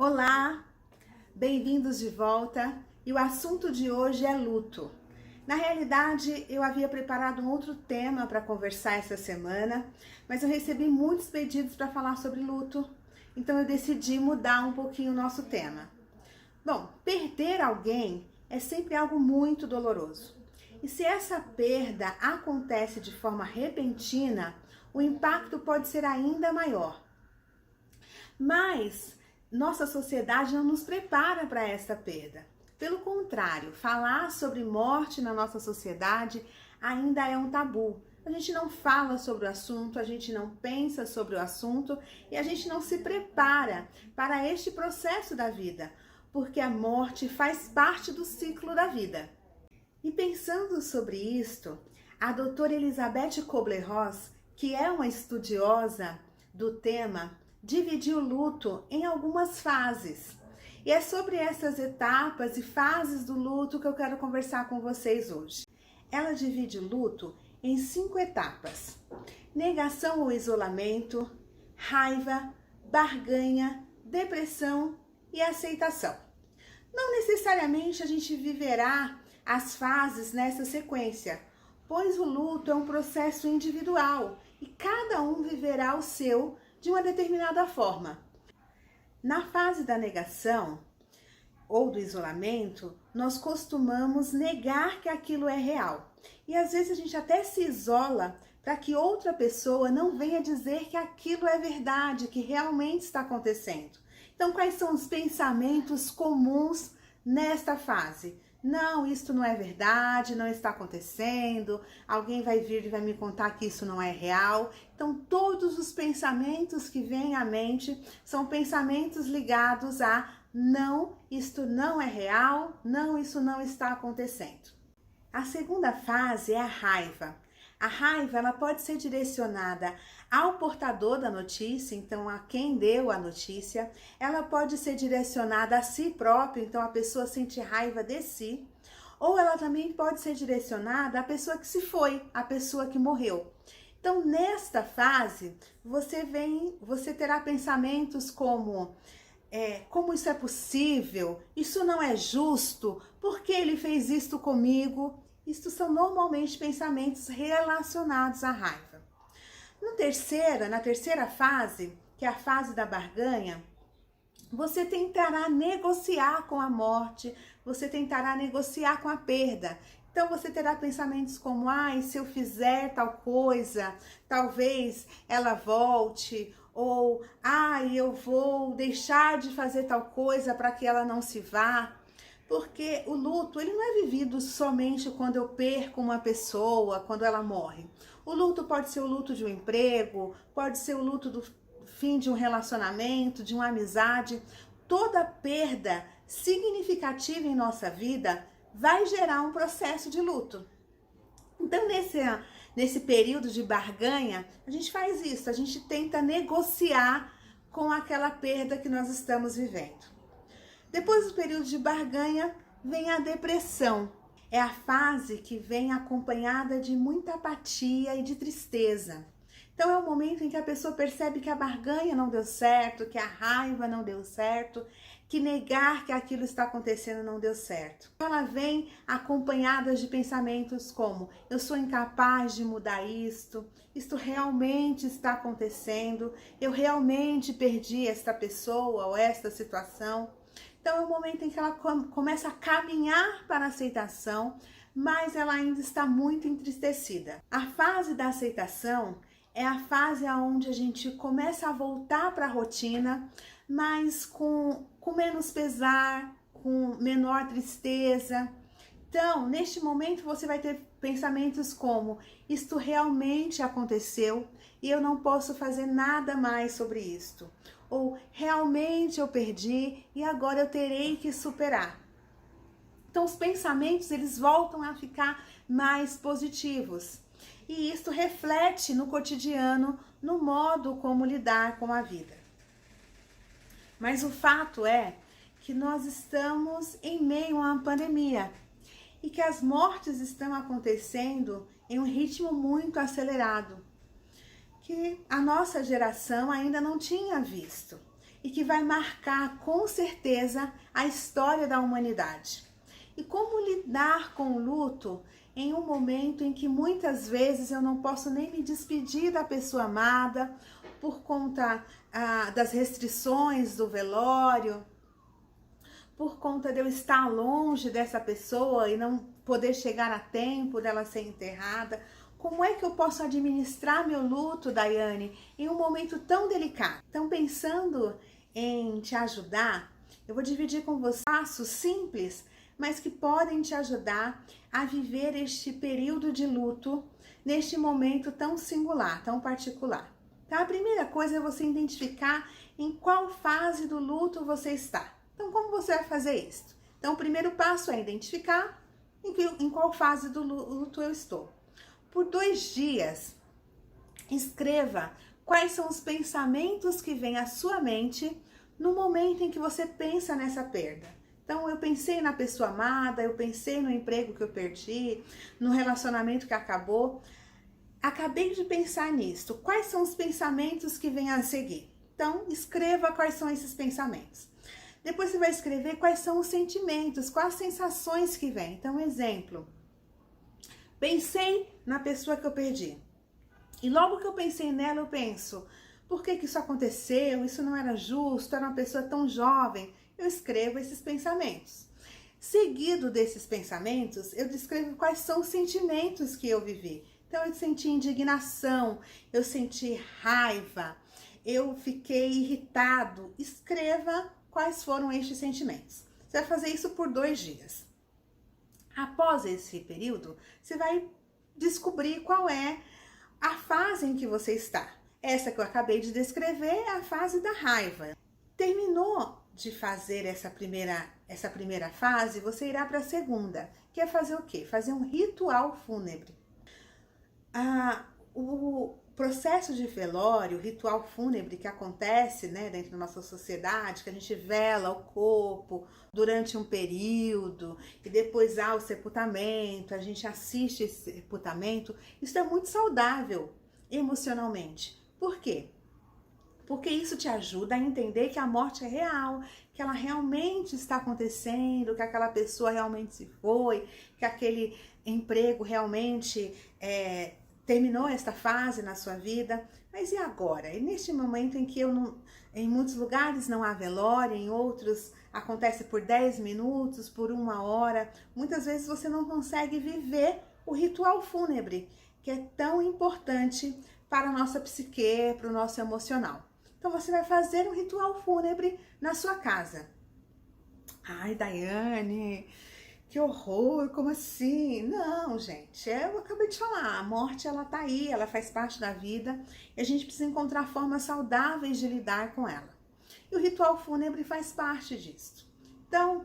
Olá, bem-vindos de volta e o assunto de hoje é luto. Na realidade, eu havia preparado um outro tema para conversar essa semana, mas eu recebi muitos pedidos para falar sobre luto, então eu decidi mudar um pouquinho o nosso tema. Bom, perder alguém é sempre algo muito doloroso. E se essa perda acontece de forma repentina, o impacto pode ser ainda maior. Mas nossa sociedade não nos prepara para essa perda. Pelo contrário, falar sobre morte na nossa sociedade ainda é um tabu. A gente não fala sobre o assunto, a gente não pensa sobre o assunto e a gente não se prepara para este processo da vida, porque a morte faz parte do ciclo da vida. E pensando sobre isto, a doutora Elizabeth Kubler-Ross, que é uma estudiosa do tema, dividiu o luto em algumas fases. E é sobre essas etapas e fases do luto que eu quero conversar com vocês hoje. Ela divide o luto em 5 etapas: negação ou isolamento, raiva, barganha, depressão e aceitação. Não necessariamente a gente viverá as fases nessa sequência, pois o luto é um processo individual e cada um viverá o seu de uma determinada forma. Na fase da negação ou do isolamento, nós costumamos negar que aquilo é real. E às vezes a gente até se isola para que outra pessoa não venha dizer que aquilo é verdade, que realmente está acontecendo. Então, quais são os pensamentos comuns nesta fase? Não, isso não é verdade, não está acontecendo, alguém vai vir e vai me contar que isso não é real. Então, todos os pensamentos que vêm à mente são pensamentos ligados a não, isto não é real, não, isso não está acontecendo. A segunda fase é a raiva. A raiva, ela pode ser direcionada ao portador da notícia, então a quem deu a notícia. Ela pode ser direcionada a si próprio, então a pessoa sente raiva de si. Ou ela também pode ser direcionada à pessoa que se foi, à pessoa que morreu. Então, nesta fase, você terá pensamentos como como isso é possível? Isso não é justo? Por que ele fez isto comigo? Isto são normalmente pensamentos relacionados à raiva. Na terceira fase, que é a fase da barganha, você tentará negociar com a morte, você tentará negociar com a perda. Então você terá pensamentos como, se eu fizer tal coisa, talvez ela volte, ou eu vou deixar de fazer tal coisa para que ela não se vá. Porque o luto, ele não é vivido somente quando eu perco uma pessoa, quando ela morre. O luto pode ser o luto de um emprego, pode ser o luto do fim de um relacionamento, de uma amizade. Toda perda significativa em nossa vida vai gerar um processo de luto. Então, nesse período de barganha, a gente faz isso, a gente tenta negociar com aquela perda que nós estamos vivendo. Depois do período de barganha, vem a depressão. É a fase que vem acompanhada de muita apatia e de tristeza. Então é o momento em que a pessoa percebe que a barganha não deu certo, que a raiva não deu certo, que negar que aquilo está acontecendo não deu certo. Ela vem acompanhada de pensamentos como: eu sou incapaz de mudar isto realmente está acontecendo, eu realmente perdi esta pessoa ou esta situação. Então é o momento em que ela começa a caminhar para a aceitação, mas ela ainda está muito entristecida. A fase da aceitação é a fase onde a gente começa a voltar para a rotina, mas com menos pesar, com menor tristeza. Então, neste momento, você vai ter pensamentos como: isto realmente aconteceu e eu não posso fazer nada mais sobre isto. Ou realmente eu perdi e agora eu terei que superar. Então, os pensamentos, eles voltam a ficar mais positivos. E isso reflete no cotidiano, no modo como lidar com a vida. Mas o fato é que nós estamos em meio a uma pandemia e que as mortes estão acontecendo em um ritmo muito acelerado, que a nossa geração ainda não tinha visto. e que vai marcar com certeza a história da humanidade. E como lidar com o luto em um momento em que muitas vezes eu não posso nem me despedir da pessoa amada por conta das restrições do velório, por conta de eu estar longe dessa pessoa e não poder chegar a tempo dela ser enterrada. Como é que eu posso administrar meu luto, Daiane, em um momento tão delicado? Então, pensando em te ajudar, eu vou dividir com você passos simples, mas que podem te ajudar a viver este período de luto neste momento tão singular, tão particular. Então, a primeira coisa é você identificar em qual fase do luto você está. Então, como você vai fazer isso? Então, o primeiro passo é identificar em qual fase do luto eu estou. Por 2 dias, escreva quais são os pensamentos que vêm à sua mente no momento em que você pensa nessa perda. Então, eu pensei na pessoa amada, eu pensei no emprego que eu perdi, no relacionamento que acabou. Acabei de pensar nisso. Quais são os pensamentos que vêm a seguir? Então, escreva quais são esses pensamentos. Depois você vai escrever quais são os sentimentos, quais as sensações que vêm. Então, exemplo. Pensei na pessoa que eu perdi. E logo que eu pensei nela, eu penso, por que isso aconteceu? Isso não era justo, era uma pessoa tão jovem. Eu escrevo esses pensamentos. Seguido desses pensamentos, eu descrevo quais são os sentimentos que eu vivi. Então, eu senti indignação, eu senti raiva, eu fiquei irritado. Escreva quais foram estes sentimentos. Você vai fazer isso por 2 dias. Após esse período, você vai descobrir qual é a fase em que você está. Essa que eu acabei de descrever é a fase da raiva. Terminou de fazer essa primeira fase, você irá para a segunda, que é fazer o quê? Fazer um ritual fúnebre. O processo de velório, o ritual fúnebre que acontece, né, dentro da nossa sociedade, que a gente vela o corpo durante um período e depois há o sepultamento, a gente assiste esse sepultamento, isso é muito saudável emocionalmente. Por quê? Porque isso te ajuda a entender que a morte é real, que ela realmente está acontecendo, que aquela pessoa realmente se foi, que aquele emprego realmente terminou esta fase na sua vida. Mas e agora? E neste momento em que em muitos lugares não há velório, em outros acontece por 10 minutos, por 1 hora, muitas vezes você não consegue viver o ritual fúnebre, que é tão importante para a nossa psique, para o nosso emocional. Então você vai fazer um ritual fúnebre na sua casa. Ai, Daiane, que horror, como assim? Não, gente, eu acabei de falar, a morte ela tá aí, ela faz parte da vida e a gente precisa encontrar formas saudáveis de lidar com ela. E o ritual fúnebre faz parte disso. Então,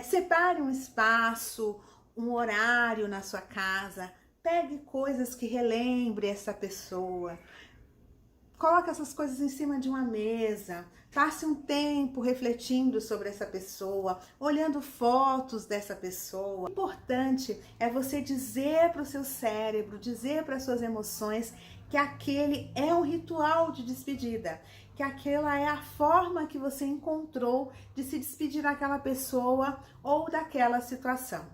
separe um espaço, um horário na sua casa, pegue coisas que relembre essa pessoa, coloque essas coisas em cima de uma mesa, passe um tempo refletindo sobre essa pessoa, olhando fotos dessa pessoa. O importante é você dizer para o seu cérebro, dizer para as suas emoções que aquele é um ritual de despedida, que aquela é a forma que você encontrou de se despedir daquela pessoa ou daquela situação.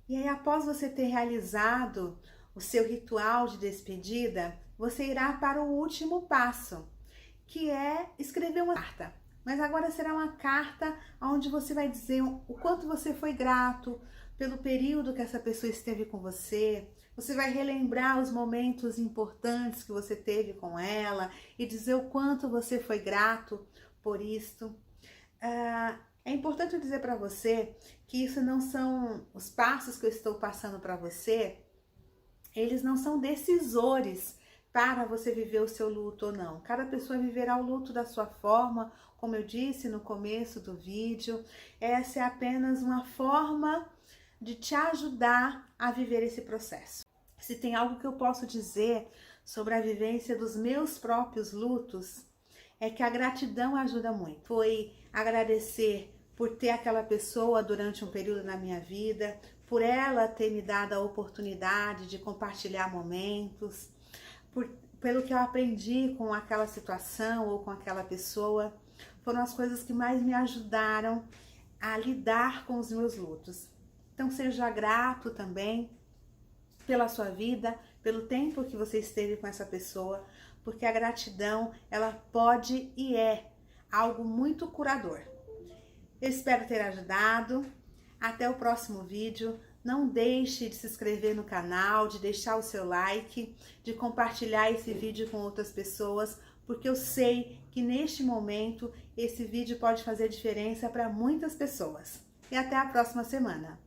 E aí, após você ter realizado o seu ritual de despedida, você irá para o último passo, que é escrever uma carta. Mas agora será uma carta onde você vai dizer o quanto você foi grato pelo período que essa pessoa esteve com você. Você vai relembrar os momentos importantes que você teve com ela e dizer o quanto você foi grato por isto. É importante eu dizer para você que isso não são os passos que eu estou passando para você, eles não são decisores para você viver o seu luto ou não. Cada pessoa viverá o luto da sua forma, como eu disse no começo do vídeo. Essa é apenas uma forma de te ajudar a viver esse processo. Se tem algo que eu posso dizer sobre a vivência dos meus próprios lutos, é que a gratidão ajuda muito. Foi agradecer por ter aquela pessoa durante um período na minha vida, por ela ter me dado a oportunidade de compartilhar momentos, pelo que eu aprendi com aquela situação ou com aquela pessoa. foram as coisas que mais me ajudaram a lidar com os meus lutos. Então seja grato também pela sua vida, pelo tempo que você esteve com essa pessoa, porque a gratidão, ela pode e é algo muito curador. Eu espero ter ajudado. Até o próximo vídeo. Não deixe de se inscrever no canal, de deixar o seu like, de compartilhar esse vídeo com outras pessoas, porque eu sei que neste momento esse vídeo pode fazer diferença para muitas pessoas. E até a próxima semana.